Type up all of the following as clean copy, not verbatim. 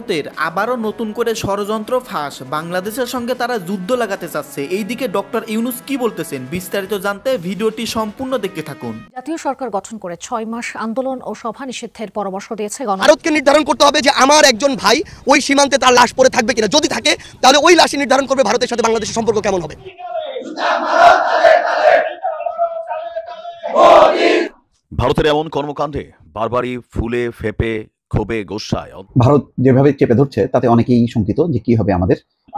ভারতের আবারও নতুন করে ষড়যন্ত্র ফাঁস, বাংলাদেশের সঙ্গে তারা যুদ্ধ লাগাতে চাচ্ছে। এইদিকে ডক্টর ইউনূস কি বলতেছেন বিস্তারিত জানতে ভিডিওটি সম্পূর্ণ দেখতে থাকুন। জাতীয় সরকার গঠন করে 6 মাস আন্দোলন ও সভা নিষিদ্ধের পরামর্শ দিয়েছে ভারতকে নির্ধারণ করতে হবে যে আমার একজন ভাই ওই সীমান্তে তার লাশ পড়ে থাকবে কিনা, যদি থাকে তাহলে ওই লাশই নির্ধারণ করবে ভারতের সাথে বাংলাদেশের সম্পর্ক কেমন হবে। ভারতের এমন কর্মকাণ্ডে বারবারই ফুলে ফেপে ক্ষোভে গোস্বায় ভারত যেভাবে চেপে ধরছে তাতে অনেকেই শঙ্কিত যে কি হবে,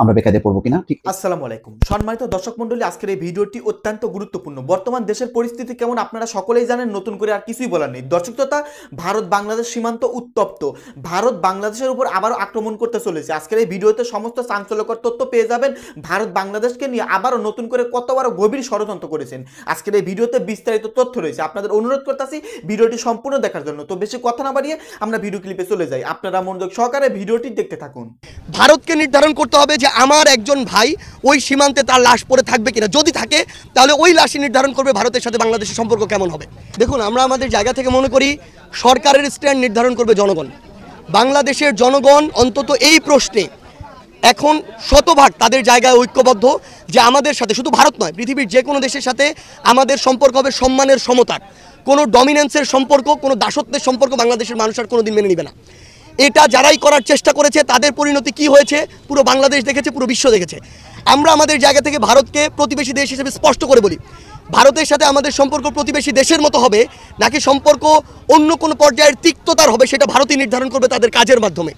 আমরা বেকায়দে পড়বো কিনা। ঠিক। আসসালামু আলাইকুম সম্মানিত দর্শক মণ্ডলী, আজকের এই ভিডিওটি অত্যন্ত গুরুত্বপূর্ণ। বর্তমান দেশের পরিস্থিতি কেমন আপনারা সকলেই জানেন, নতুন করে আর কিছুই বলার নেই। দর্শক শ্রোতা, ভারত বাংলাদেশ সীমান্ত উত্তপ্ত। ভারত বাংলাদেশের উপর আবারও আক্রমণ করতে চলেছে। আজকের এই ভিডিওতে সমস্ত চাঞ্চল্যকর তথ্য পেয়ে যাবেন। ভারত বাংলাদেশকে নিয়ে আবারও নতুন করে কতবার গভীর ষড়যন্ত্র করেছেন। আজকের এই ভিডিওতে বিস্তারিত তথ্য রয়েছে। আপনাদের অনুরোধ করতেছি ভিডিওটি সম্পূর্ণ দেখার জন্য। তো বেশি কথা না বাড়িয়ে আমরা ভিডিও ক্লিপে চলে যাই। আপনারা মনোযোগ সহকারে ভিডিওটি দেখতে থাকুন। ভারতকে নির্ধারণ করতে হবে যে আমার একজন ভাই ওই সীমান্তে তার লাশ পড়ে থাকবে কিনা, যদি থাকে তাহলে ওই লাশই নির্ধারণ করবে ভারতের সাথে বাংলাদেশের সম্পর্ক কেমন হবে। দেখুন, আমরা আমাদের জায়গা থেকে মনে করি সরকারের স্ট্যান্ড নির্ধারণ করবে জনগণ। বাংলাদেশের জনগণ অন্তত এই প্রশ্নে এখন শতভাগ তাদের জায়গায় ঐক্যবদ্ধ যে আমাদের সাথে, শুধু ভারত নয়, পৃথিবীর যে কোনো দেশের সাথে আমাদের সম্পর্ক হবে সম্মানের, সমতার। কোনো ডমিনেন্সের সম্পর্ক, কোনো দাসত্বের সম্পর্ক বাংলাদেশের মানুষ আর কোনোদিন মেনে নেবে না। এটা যারাই করার চেষ্টা করেছে তাদের পরিণতি কি হয়েছে পুরো বাংলাদেশ দেখেছে, পুরো বিশ্ব দেখেছে। আমরা আমাদের জায়গা থেকে ভারতকে প্রতিবেশী দেশ হিসেবে স্পষ্ট করে বলি, ভারতের সাথে আমাদের সম্পর্ক প্রতিবেশী দেশের মতো হবে নাকি সম্পর্ক অন্য কোনো পর্যায়ের তিক্ততার হবে, সেটা ভারতই নির্ধারণ করবে তাদের কাজের মাধ্যমে।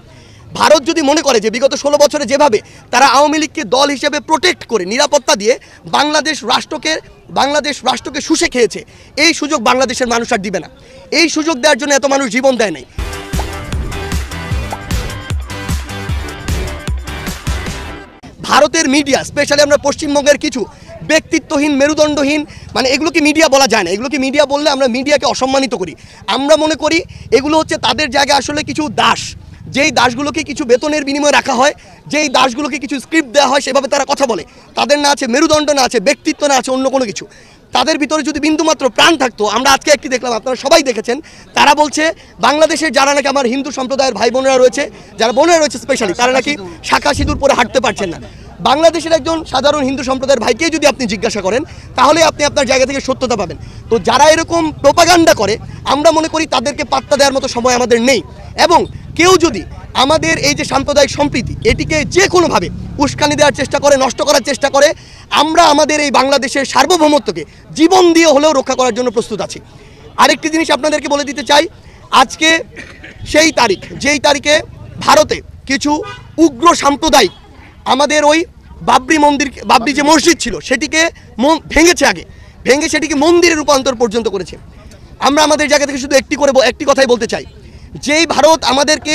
ভারত যদি মনে করে যে বিগত 16 বছরে যেভাবে তারা আওয়ামী লীগকে দল হিসেবে প্রোটেক্ট করে নিরাপত্তা দিয়ে বাংলাদেশ রাষ্ট্রকে শুষে খেয়েছে, এই সুযোগ বাংলাদেশের মানুষ আর দিবে না। এই সুযোগ দেওয়ার জন্য এত মানুষ জীবন দেয় নাই। ভারতের মিডিয়া, স্পেশালি আমরা পশ্চিমবঙ্গের কিছু ব্যক্তিত্বহীন, মেরুদণ্ডহীন, মানে এগুলোকে মিডিয়া বলা যায় না। এগুলোকে মিডিয়া বললে আমরা মিডিয়াকে অসম্মানিত করি। আমরা মনে করি এগুলো হচ্ছে তাদের জায়গায় আসলে কিছু দাস, যেই দাসগুলোকে কিছু বেতনের বিনিময়ে রাখা হয়, যেই দাসগুলোকে কিছু স্ক্রিপ্ট দেওয়া হয়, সেভাবে তারা কথা বলে। তাদের না আছে মেরুদণ্ড, না আছে ব্যক্তিত্ব, না আছে অন্য কোনো কিছু। তাদের ভিতরে যদি বিন্দুমাত্র প্রাণ থাকতো, আমরা আজকে একটি দেখলাম, আপনারা সবাই দেখেছেন, তারা বলছে বাংলাদেশের যারা নাকি আমার হিন্দু সম্প্রদায়ের ভাই বোনেরা রয়েছে, যারা বোনেরা রয়েছে স্পেশালি, তারা নাকি শাখা সিঁদুর পরে হাঁটতে পারছেন না। বাংলাদেশের একজন সাধারণ হিন্দু সম্প্রদায়ের ভাইকে যদি আপনি জিজ্ঞাসা করেন তাহলে আপনি আপনার জায়গা থেকে সত্যতা পাবেন। তো যারা এরকম প্রোপাগান্ডা করে, আমরা মনে করি তাদেরকে পাত্তা দেওয়ার মতো সময় আমাদের নেই। এবং কেউ যদি আমাদের এই যে সাম্প্রদায়িক সম্প্রীতি, এটিকে যে কোনোভাবে উস্কানি দেওয়ার চেষ্টা করে, নষ্ট করার চেষ্টা করে, আমরা আমাদের এই বাংলাদেশের সার্বভৌমত্বকে জীবন দিয়ে হলেও রক্ষা করার জন্য প্রস্তুত আছি। আরেকটি জিনিস আপনাদেরকে বলে দিতে চাই, আজকে সেই তারিখ, যেই তারিখে ভারতে কিছু উগ্র সাম্প্রদায়িক আমাদের ওই বাবরি যে মসজিদ ছিল সেটিকে ভেঙেছে, ভেঙে সেটিকে মন্দিরে রূপান্তর পর্যন্ত করেছে। আমরা আমাদের জায়গা থেকে শুধু একটি কথাই বলতে চাই, যেই ভারত আমাদেরকে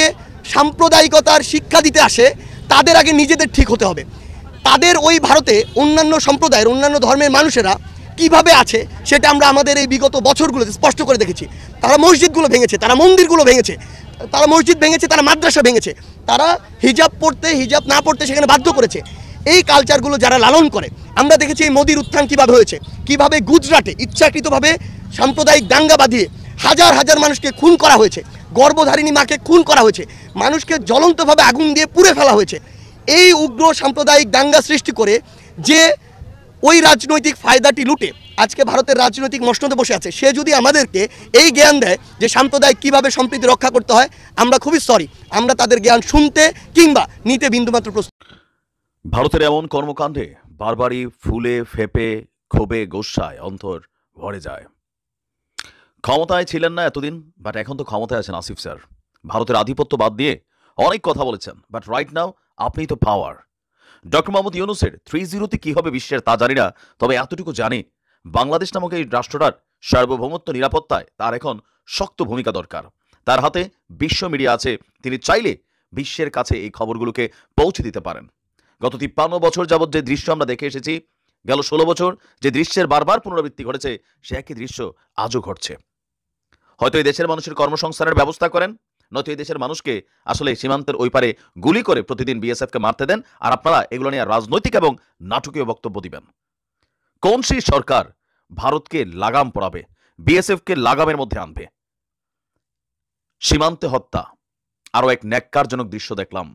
সাম্প্রদায়িকতার শিক্ষা দিতে আসে, তাদের আগে নিজেদের ঠিক হতে হবে। তাদের ওই ভারতে অন্যান্য সম্প্রদায়ের, অন্যান্য ধর্মের মানুষেরা কিভাবে আছে সেটা আমরা আমাদের এই বিগত বছরগুলোতে স্পষ্ট করে দেখেছি। তারা মসজিদগুলো ভেঙেছে, তারা মন্দিরগুলো ভেঙেছে, তারা মসজিদ ভেঙেছে, তারা মাদ্রাসা ভেঙেছে, তারা হিজাব পড়তে, হিজাব না পড়তে সেখানে বাধ্য করেছে। এই কালচারগুলো যারা লালন করে, আমরা দেখেছি এই মোদির উত্থান কিভাবে হয়েছে, কিভাবে গুজরাটে ইচ্ছাকৃতভাবে সাম্প্রদায়িক দাঙ্গা বাঁধিয়ে হাজার হাজার মানুষকে খুন করা হয়েছে, গর্ভধারিণী মাকে খুন করা হয়েছে, মানুষকে জ্বলন্তভাবে আগুন দিয়ে পুড়ে ফেলা হয়েছে। এই উগ্র সাম্প্রদায়িক দাঙ্গা সৃষ্টি করে যে ওই রাজনৈতিক ফায়দাটি লুটে আজকে ভারতের রাজনৈতিক মসনদে বসে আছে, সে যদি আমাদেরকে এই জ্ঞান দেয় যে সাম্প্রদায়িক কীভাবে সম্প্রীতি রক্ষা করতে হয়, আমরা খুবই সরি, আমরা তাদের জ্ঞান শুনতে কিংবা নিতে বিন্দুমাত্র প্রস্তুত। ভারতের এমন কর্মকাণ্ডে বারবারই ফুলে ফেপে ক্ষোভে গোস্বায় অন্তর ভরে যায়। ক্ষমতায় ছিলেন না এতদিন, বাট এখন তো ক্ষমতায় আছেন আসিফ স্যার। ভারতের আধিপত্য বাদ দিয়ে অনেক কথা বলেছেন, বাট রাইট নাও আপনি তো পাওয়ার। ডক্টর মোহাম্মদ ইউনূসের 3-0 কি হবে বিশ্বের তা জানি না, তবে এতটুকু জানি বাংলাদেশ নামক এই রাষ্ট্রটার সার্বভৌমত্ব নিরাপত্তায় তার এখন শক্ত ভূমিকা দরকার। তার হাতে বিশ্ব মিডিয়া আছে, তিনি চাইলে বিশ্বের কাছে এই খবরগুলোকে পৌঁছে দিতে পারেন। গত 53 বছর যাবৎ যে দৃশ্য আমরা দেখে এসেছি, গেল 16 বছর যে দৃশ্যের বারবার পুনরাবৃত্তি ঘটেছে, সে একই দৃশ্য আজও ঘটছে। হয়তো এই দেশের মানুষের কর্মসংস্থানের ব্যবস্থা করেন, নয়তো এই দেশের মানুষকে আসলে সীমান্তের ওই পারে গুলি করে প্রতিদিন বিএসএফকে মারতে দেন, আর আপনারা এগুলো নিয়ে রাজনৈতিক এবং নাটকীয় বক্তব্য দিবেন। কোন সেই সরকার ভারতকে লাগাম পড়াবে, বিএসএফকে লাগামের মধ্যে আনবে? সীমান্তে হত্যা, আরও এক ন্যাক্কারজনক দৃশ্য দেখলাম।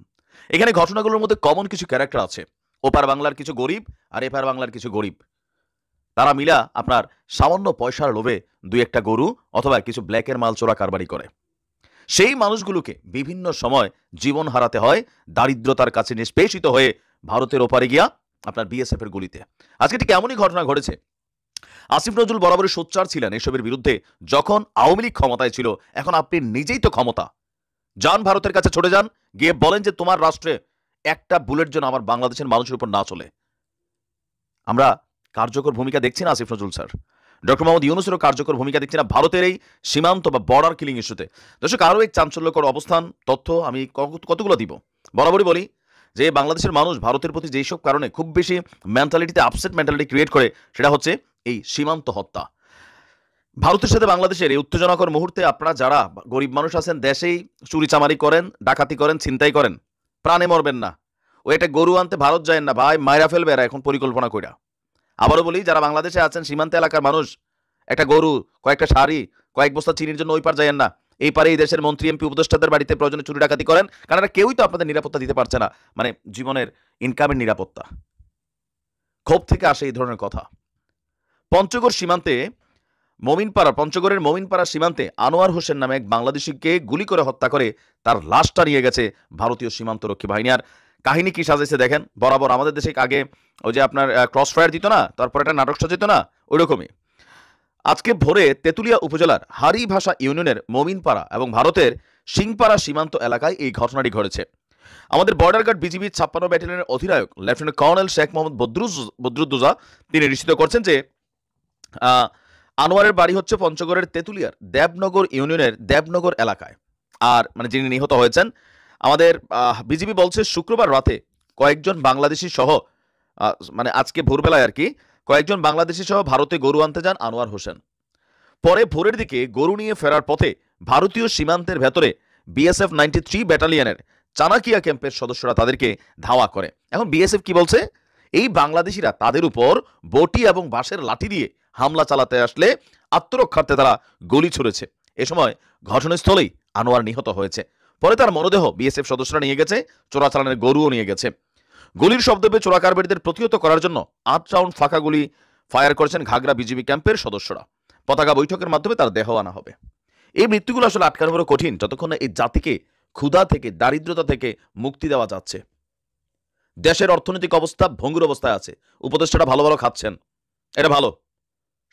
এখানে ঘটনাগুলোর মধ্যে কমন কিছু ক্যারেক্টার আছে। ওপার বাংলার কিছু গরিব আর এপার বাংলার কিছু গরিব, তারা মিলা আপনার সামান্য পয়সার লোভে দুই একটা গরু অথবা কিছু ব্ল্যাকের মাল চোরা কারবারি করে। সেই মানুষগুলোকে বিভিন্ন সময় জীবন হারাতে হয় দারিদ্রতার কাছে নিষ্পেষিত হয়ে ভারতের ওপারে গিয়া আপনার বিএসএফ এর গুলিতে। আজকে ঠিক এমনই ঘটনা ঘটেছে। আসিফ নজরুল বরাবরই সোচ্চার ছিলেন এসবের বিরুদ্ধে। যখন আওয়ামী লীগ ক্ষমতায় ছিল, এখন আপনি নিজেই তো ক্ষমতা, যান ভারতের কাছে ছুটে যান, গিয়ে বলেন যে তোমার রাষ্ট্রে একটা বুলেট যেন আমার বাংলাদেশের মানুষের উপর না চলে। আমরা কার্যকর ভূমিকা দেখছি না আসিফ নজরুল স্যার, ডক্টর মোহাম্মদ ইউনূসেরও কার্যকর ভূমিকা দেখছি না ভারতের এই সীমান্ত বা বর্ডার কিলিং ইস্যুতে। দর্শক, আরও এক চাঞ্চল্যকর অবস্থান তথ্য আমি কতগুলো দিব। বরাবরই বলি যে বাংলাদেশের মানুষ ভারতের প্রতি যেসব কারণে খুব বেশি মেন্টালিটিতে আপসেট মেন্টালিটি ক্রিয়েট করে, সেটা হচ্ছে এই সীমান্ত হত্যা। ভারতের সাথে বাংলাদেশের এই উত্তেজনাকর মুহূর্তে আপনারা যারা গরিব মানুষ আছেন, দেশেই চুরিচামারি করেন, ডাকাতি করেন, ছিনতাই করেন, প্রাণে মরবেন না। ও একটা গরু আনতে ভারত যায় না ভাই, মায়েরা ফেলবে এরা এখন পরিকল্পনা কইরা। আবারও বলি, যারা বাংলাদেশে আছেন সীমান্ত এলাকার মানুষ, একটা গরু, কয়েকটা শাড়ি, কয়েক বস্তা চিনির জন্য ওই পার যায়েন না। এই পারে এই দেশের মন্ত্রী এমপি উপদেষ্টাদের বাড়িতে প্রয়োজনে চুরি ডাকাতি করেন, কারণ এরা কেউই তো আপনাদের নিরাপত্তা দিতে পারছে না, মানে জীবনের ইনকামের নিরাপত্তা। ক্ষোভ থেকে আসে এই ধরনের কথা। পঞ্চগড় সীমান্তে পঞ্চগড়ের মমিনপাড়া সীমান্তে আনোয়ার হোসেন নামে এক বাংলাদেশিকে গুলি করে হত্যা করে তার লাশটা নিয়ে গেছে ভারতীয় সীমান্তরক্ষী বাহিনী। আর কাহিনী কি সাজাইছে দেখেন। বরাবর আমাদের দেশে আগে ওই যে আপনার ক্রস ফায়ার দিত না, তারপর একটা নাটক সাজাইত না, ওই রকমই আজকে ভোরে তেঁতুলিয়া উপজেলার হারিভাষা ইউনিয়নের মমিনপাড়া এবং ভারতের সিংপাড়া সীমান্ত এলাকায় এই ঘটনাটি ঘটেছে। আমাদের বর্ডার গার্ড বিজিবি 56 ব্যাটালিয়নের অধিনায়ক লেফটেন্যান্ট কর্নেল শেখ মোহাম্মদ বদরুদ্দোজা তিনি নিশ্চিত করছেন যে আনোয়ারের বাড়ি হচ্ছে পঞ্চগড়ের তেঁতুলিয়ার দেবনগর ইউনিয়নের দেবনগর এলাকায়। আর মানে যিনি নিহত হয়েছেন, আমাদের বিজিবি বলছে শুক্রবার রাতে কয়েকজন বাংলাদেশি সহ মানে আজকে ভোরবেলায় আর কি কয়েকজন বাংলাদেশি সহ ভারতে গরু আনতে যান আনোয়ার হোসেন। পরে ভোরের দিকে গরু নিয়ে ফেরার পথে ভারতীয় সীমান্তের ভেতরে বিএসএফ 93 ব্যাটালিয়নের চানাকিয়া ক্যাম্পের সদস্যরা তাদেরকে ধাওয়া করে। এখন বিএসএফ কি বলছে, এই বাংলাদেশিরা তাদের উপর বটি এবং বাঁশের লাঠি দিয়ে হামলা চালাতে আসলে আত্মরক্ষার্থে তারা গুলি ছুড়েছে। এ সময় ঘটনাস্থলেই আনোয়ার নিহত হয়েছে। পরে তার মরদেহ বিএসএফ সদস্যরা নিয়ে গেছে, চোরাচালানের গরুও নিয়ে গেছে। গুলির শব্দ পেয়ে চোরাকারবারিদের প্রতিহত করার জন্য 8 রাউন্ড ফাঁকা গুলি ফায়ার করেছেন ঘাগড়া বিজিবি ক্যাম্পের সদস্যরা। পতাকা বৈঠকের মাধ্যমে তার দেহ আনা হবে। এই মৃত্যুগুলো আসলে আটকানো বড় কঠিন, যতক্ষণ না এই জাতিকে ক্ষুধা থেকে, দারিদ্রতা থেকে মুক্তি দেওয়া যাচ্ছে। দেশের অর্থনৈতিক অবস্থা ভঙ্গুর অবস্থায় আছে, উপদেষ্টারা ভালো ভালো খাচ্ছেন, এটা ভালো,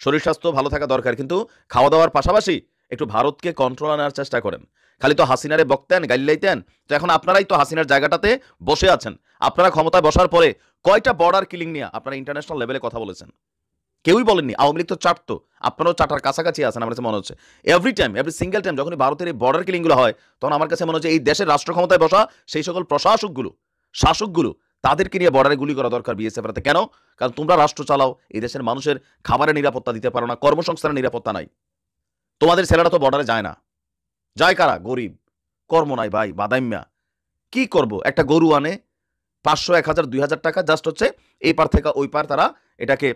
শরীর স্বাস্থ্য ভালো থাকা দরকার, কিন্তু খাওয়া দাওয়ার পাশাপাশি একটু ভারতকে কন্ট্রোল আনার চেষ্টা করেন। খালি তো হাসিনারে বকতেন, গাইলাইতেন, তো এখন আপনারাই তো হাসিনার জায়গাটাতে বসে আছেন। আপনারা ক্ষমতায় বসার পরে কয়টা বর্ডার কিলিং নিয়ে আপনারা ইন্টারন্যাশনাল লেভেলে কথা বলেছেন? কেউই বলেননি। আওয়ামী লীগ তো চাটতো, আপনারাও চাটার কাছাকাছি আছেন আমার কাছে মনে হচ্ছে। এভরি সিঙ্গেল টাইম যখনই ভারতের এই বর্ডার কিলিংগুলো হয়, তখন আমার কাছে মনে হচ্ছে এই দেশের রাষ্ট্র ক্ষমতায় বসা সেই সকল প্রশাসকগুলো, শাসকগুলো, তাদেরকে নিয়ে বর্ডারে গুলি করা দরকার বিএসএফ রাতে। কেন? কারণ তোমরা রাষ্ট্র চালাও, এই দেশের মানুষের খাবারের নিরাপত্তা দিতে পারো না, কর্মসংস্থানের নিরাপত্তা নাই। তোমাদের ছেলেরা তো বর্ডারে যায় না, যায় কারা? গরিব, কর্ম নাই ভাই, বাদাইম্যা। কি করব? একটা গরু আনে 500, 1000, 2000 টাকা, জাস্ট হচ্ছে এই পার থেকে ওই পার তারা এটাকে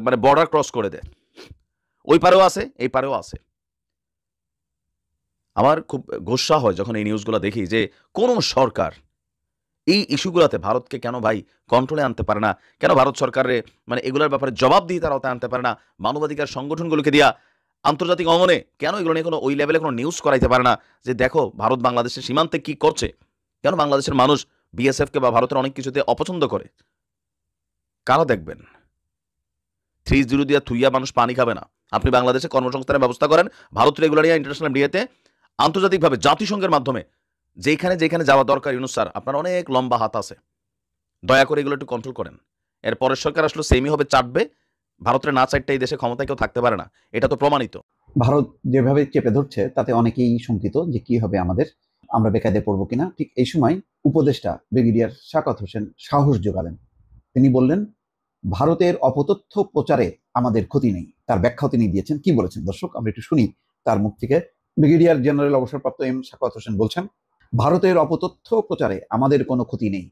মানে বর্ডার ক্রস করে দেয়। ওই পারেও আছে, এই পারেও আছে। আমার খুব গোস্বা হয় যখন এই নিউজগুলো দেখি যে কোন সরকার এই ইস্যুগুলোতে ভারতকে কেন ভাই কন্ট্রোলে আনতে পারে না, কেন ভারত সরকারের মানে এগুলোর ব্যাপারে জবাব দিয়ে তারা ওতে আনতে পারে না, মানবাধিকার সংগঠনগুলোকে দিয়া আন্তর্জাতিক অঙ্গনে কেন এগুলো নিয়ে কোনো ওই লেভেলে কোনো নিউজ করাইতে পারে না যে দেখো ভারত বাংলাদেশের সীমান্তে কি করছে। কেন বাংলাদেশের মানুষ বিএসএফকে বা ভারতের অনেক কিছুতে অপছন্দ করে? কারা দেখবেন? 3-0 দিয়া থুইয়া মানুষ পানি খাবে না। আপনি বাংলাদেশে কর্মসংস্থানের ব্যবস্থা করেন, ভারত রেগুলারিয়া ইন্টারন্যাশনাল মিডিয়াতে আন্তর্জাতিকভাবে জাতিসংঘের মাধ্যমে যেখানে যেখানে যাওয়া দরকার। ইউনূস স্যার, আপনার অনেক লম্বা হাত আছে, দয়া করে এগুলো একটু কন্ট্রোল করেন। এর পরের সরকার আসলে সেমই হবে, চাটবে। ভারতের না চাইতে এই দেশে ক্ষমতায় কেউ থাকতে পারে না, এটা তো প্রমাণিত। ভারত যেভাবে চেপে ধরছে তাতে অনেকেই শঙ্কিত যে কি হবে আমাদের, আমরা বেকায়দে পড়বো কিনা। ঠিক এই সময় উপদেষ্টা ব্রিগেডিয়ার শাকাত হোসেন সাহস জোগালেন। তিনি বললেন, ভারতের অপতথ্য প্রচারে আমাদের ক্ষতি নেই। তার ব্যাখ্যাও তিনি দিয়েছেন। কি বলেছেন দর্শক, আমরা একটু শুনি তার মুখ থেকে। ব্রিগেডিয়ার জেনারেল অবসরপ্রাপ্ত এম শাকাত হোসেন বলছেন, ভারতের অপতথ্য প্রচারে আমাদের কোনো ক্ষতি নেই।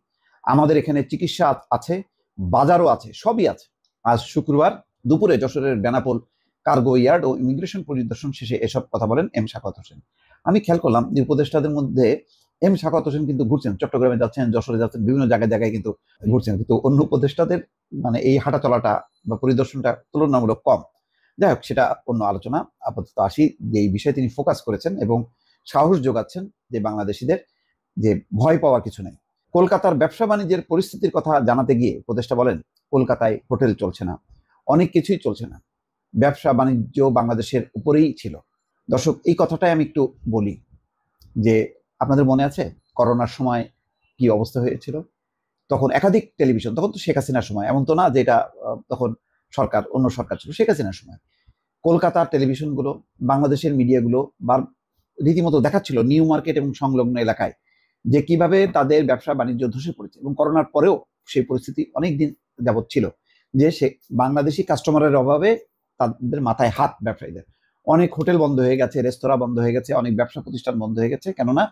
আমাদের এখানে চিকিৎসা আছে, বাজারও আছে, সবই আছে। আজ শুক্রবার দুপুরে যশোরের বেনাপোল কার্গো ইয়ার্ড ও ইমিগ্রেশন পরিদর্শন শেষে এসব কথা বলেন এম শাকাত হোসেন। আমি খেয়াল করলাম যে উপদেষ্টাদের মধ্যে এম শাখাওয়াত হোসেন কিন্তু ঘুরছেন, চট্টগ্রামে যাচ্ছেন, যশোরে যাচ্ছেন, বিভিন্ন জায়গায় জায়গায় কিন্তু ঘুরছেন, কিন্তু অন্য উপদেষ্টাদের মানে এই হাঁটা চলাটা বা পরিদর্শনটা তুলনামূলক কম। যাই হোক, সেটা অন্য আলোচনা। আপাতত আসি যে এই বিষয়ে তিনি ফোকাস করেছেন এবং সাহস যোগাচ্ছেন যে বাংলাদেশিদের যে ভয় পাওয়ার কিছু নেই। কলকাতার ব্যবসা বাণিজ্যের পরিস্থিতির কথা জানাতে গিয়ে উপদেষ্টা বলেন, কলকাতায় হোটেল চলছে না, অনেক কিছুই চলছে না, ব্যবসা বাণিজ্য বাংলাদেশের উপরেই ছিল। দর্শক, এই কথাটাই আমি একটু বলি যে আপনাদের মনে আছে করোনার সময় কি অবস্থা হয়েছিল? তখন একাধিক টেলিভিশন, তখন তো শেখ হাসিনার সময়, এমন তো না যে এটা তখন অন্য সরকার ছিল, শেখ হাসিনার সময় কলকাতার টেলিভিশনগুলো, বাংলাদেশের মিডিয়াগুলো রীতিমতো দেখাচ্ছিল নিউ মার্কেট এবং সংলগ্ন এলাকায় যে কিভাবে তাদের ব্যবসা বাণিজ্য ধসে পড়েছে, এবং করোনার পরেও সেই পরিস্থিতি অনেক দিন যাবৎ ছিল যে সে বাংলাদেশি কাস্টমারের অভাবে তাদের মাথায় হাত ব্যবসায়ীদের। অনেক হোটেল বন্ধ হয়ে গেছে, রেস্তোরাঁ বন্ধ হয়ে গেছে, অনেক ব্যবসা প্রতিষ্ঠান বন্ধ হয়ে গেছে, কেননা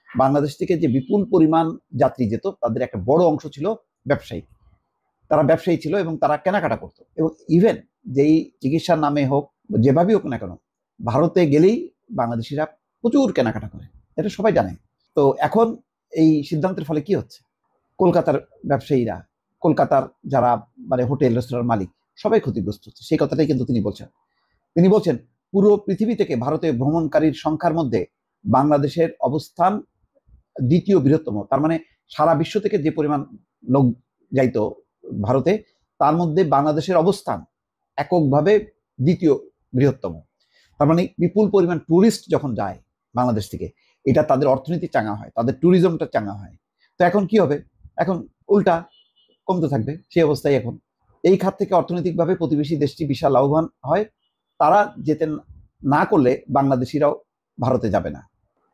বাংলাদেশ থেকে যে বিপুল পরিমাণ যাত্রী যেত তাদের একটা বড় অংশ ছিল ব্যবসায়ী। তারা ব্যবসায়ী ছিল এবং তারা কেনাকাটা করতো, এবং ইভেন যেই চিকিৎসার নামে হোক, যেভাবেই হোক না কেন, ভারতে গেলেই বাংলাদেশিরা প্রচুর কেনাকাটা করে, এটা সবাই জানে। তো এখন এই সিদ্ধান্তের ফলে কি হচ্ছে, কলকাতার ব্যবসায়ীরা, কলকাতার যারা মানে হোটেল রেস্তোরাঁর মালিক, সবাই ক্ষতিগ্রস্ত হচ্ছে। সেই কথাটাই কিন্তু তিনি বলছেন পুরো পৃথিবী থেকে ভারতে ভ্রমণকারীর সংখ্যার মধ্যে বাংলাদেশের অবস্থান দ্বিতীয় বৃহত্তম। তার মানে সারা বিশ্ব থেকে যে পরিমাণ লোক যাইতো ভারতে, তার মধ্যে বাংলাদেশের অবস্থান এককভাবে দ্বিতীয় বৃহত্তম। তার মানে বিপুল পরিমাণ ট্যুরিস্ট যখন যায় বাংলাদেশ থেকে, এটা তাদের অর্থনীতি চাঙ্গা হয়, তাদের ট্যুরিজমটা চাঙ্গা হয়। তো এখন কি হবে, এখন উল্টা কমতে থাকবে সেই অবস্থায়। এখন এই খাত থেকে অর্থনৈতিকভাবে প্রতিবেশী দেশটি বিশাল লাভবান হয়, তারা যেতে না করলে বাংলাদেশিরাও ভারতে যাবে না।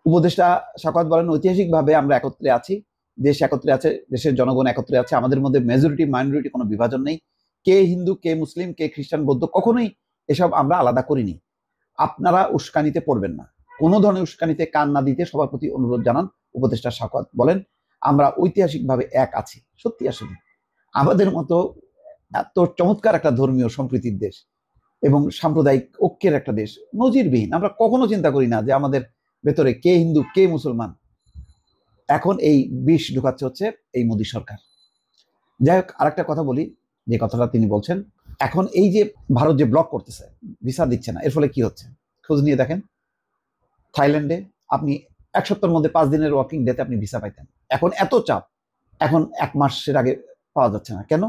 উপদেষ্টা শাখাওয়াত বলেন, ঐতিহাসিকভাবে আমরা একত্রে আছি, দেশ একত্রে আছে, দেশের জনগণ একত্রে আছে, আমাদের মধ্যে মেজরিটি মাইনরিটি কোনো বিভাজন নেই, কে হিন্দু, কে মুসলিম, কে খ্রিস্টান, বৌদ্ধ, কখনোই এসব আমরা আলাদা করিনি। আপনারা উস্কানিতে পড়বেন না, কোনো ধরনের উস্কানিতে কান না দিতে সবার প্রতি অনুরোধ জানান উপদেষ্টা শাখাওয়াত বলেন। আমরা ঐতিহাসিকভাবে এক আছি। সত্যি আসলে আমাদের মতো এত চমৎকার একটা ধর্মীয় সম্প্রীতির দেশ এবং সাম্প্রদায়িক ঐক্যের একটা দেশ নজিরবিহীন, আমরা কখনো চিন্তা করি না যে আমাদের ভেতরে কে হিন্দু কে মুসলমান। এখন এই বিষ ঢুকাচ্ছে হচ্ছে এই মোদী সরকার। যাই হোক, আরেকটা কথা বলি, যে কথাটা তিনি বলছেন, এখন এই যে ভারত যে ব্লক করতেছে, ভিসা দিচ্ছে না, এর ফলে কি হচ্ছে খোঁজ নিয়ে দেখেন। থাইল্যান্ডে আপনি 1 সপ্তাহের মধ্যে 5 দিনের ওয়ার্কিং ডেতে আপনি ভিসা পাইতেন, এখন এত চাপ, এখন 1 মাসের আগে পাওয়া যাচ্ছে না। কেন?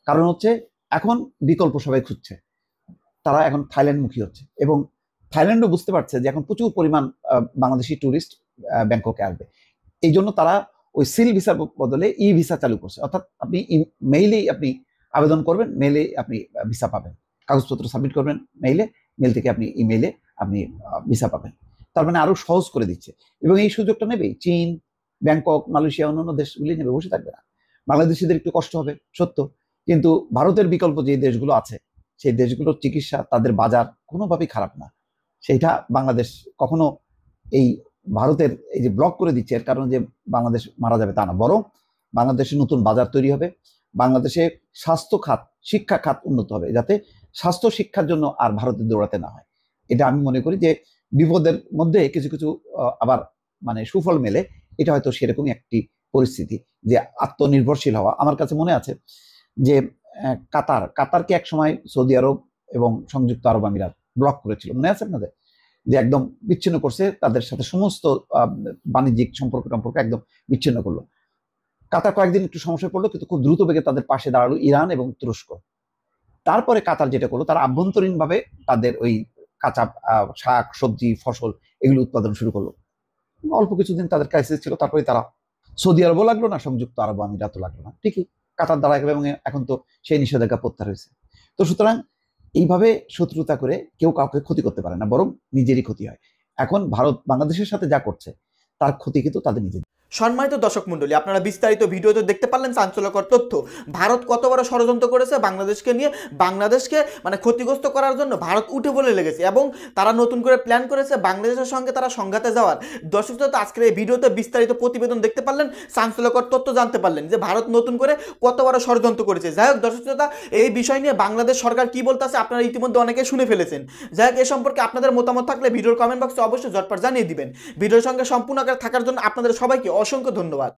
কারণ হচ্ছে এখন বিকল্প সবাই খুঁজছে, তারা এখন থাইল্যান্ডমুখী হচ্ছে, এবং থাইল্যান্ডও বুঝতে পারছে যে এখন প্রচুর পরিমাণ বাংলাদেশি ট্যুরিস্ট ব্যাংককে আসবে। এই জন্য তারা ওই সিল ভিসার বদলে ই ভিসা চালু করছে, অর্থাৎ আপনি মেইলেই আপনি আবেদন করবেন, মেইলে আপনি ভিসা পাবেন, কাগজপত্র সাবমিট করবেন মেইলে, মেইল থেকে আপনি ইমেইলে আপনি ভিসা পাবেন। তার মানে আরো সহজ করে দিচ্ছে, এবং এই সুযোগটা নেবে চীন, ব্যাংকক, মালয়েশিয়া, অন্যান্য দেশগুলি নেবে, বসে থাকবে না। বাংলাদেশিদের একটু কষ্ট হবে সত্য, কিন্তু ভারতের বিকল্প যে দেশগুলো আছে সেই দেশগুলোর চিকিৎসা, তাদের বাজার কোনোভাবেই খারাপ না। সেইটা বাংলাদেশ কখনো এই ভারতের এই যে ব্লক করে দিচ্ছে এর কারণে যে বাংলাদেশ মারা যাবে তা না, বরং বাংলাদেশে নতুন বাজার তৈরি হবে, বাংলাদেশে স্বাস্থ্য খাত, শিক্ষা খাত উন্নত হবে, যাতে স্বাস্থ্য শিক্ষার জন্য আর ভারতে দৌড়াতে না হয়। এটা আমি মনে করি যে বিপদের মধ্যে কিছু কিছু আবার মানে সুফল মেলে, এটা হয়তো সেরকমই একটি পরিস্থিতি যে আত্মনির্ভরশীল হওয়া। আমার কাছে মনে আছে যে কাতারকে একসময় সৌদি আরব এবং সংযুক্ত আরব আমিরাত ব্লক করেছিল, মনে আছে আপনাদের? যে একদম বিচ্ছিন্ন করছে, তাদের সাথে সমস্ত বাণিজ্যিক সম্পর্ক একদম বিচ্ছিন্ন করলো। কাতার কয়েকদিন একটু সমস্যায় পড়লো, কিন্তু খুব দ্রুত বেগে তাদের পাশে দাঁড়ালো ইরান এবং তুরস্ক। তারপরে কাতার যেটা করলো, তারা আভ্যন্তরীণভাবে তাদের ওই কাঁচা শাক সবজি ফসল এগুলো উৎপাদন শুরু করলো। অল্প কিছুদিন তাদের ক্রাইসিস ছিল, তারপরে তারা সৌদি আরবও লাগলো না, সংযুক্ত আরব আমিরাতও লাগলো না, ঠিকই কাতার দাঁড়া গেল, এবং এখন তো সেই নিষেধাজ্ঞা প্রত্যাহার হয়েছে। তো সুতরাং এইভাবে শত্রুতা করে কেউ কাউকে ক্ষতি করতে পারে না, বরং নিজেরই ক্ষতি হয়। এখন ভারত বাংলাদেশের সাথে যা করছে তার ক্ষতি কিন্তু তাদের নিজেদের। সম্মানিত দর্শক মণ্ডলী, আপনারা বিস্তারিত ভিডিওতে দেখতে পারলেন চাঞ্চল্যকর তথ্য। ভারত কত বড় ষড়যন্ত্র করেছে বাংলাদেশকে নিয়ে, বাংলাদেশকে মানে ক্ষতিগ্রস্ত করার জন্য ভারত উঠে বলে লেগেছে এবং তারা নতুন করে প্ল্যান করেছে বাংলাদেশের সঙ্গে তারা সংঘাতে যাওয়ার। দর্শক শ্রোতা, আজকের এই ভিডিওতে বিস্তারিত প্রতিবেদন দেখতে পারলেন, চাঞ্চল্যকর তথ্য জানতে পারলেন যে ভারত নতুন করে কত বড় ষড়যন্ত্র করেছে। যাই হোক দর্শক শ্রোতা, এই বিষয় নিয়ে বাংলাদেশ সরকার কি বলতেছে আপনারা ইতিমধ্যে অনেকে শুনে ফেলেছেন। যাই হোক, এ সম্পর্কে আপনাদের মতামত থাকলে ভিডিওর কমেন্ট বক্সে অবশ্যই ঝটপট জানিয়ে দিবেন। ভিডিওর সঙ্গে সম্পূর্ণ আকারে থাকার জন্য আপনাদের সবাইকে অসংখ্য ধন্যবাদ।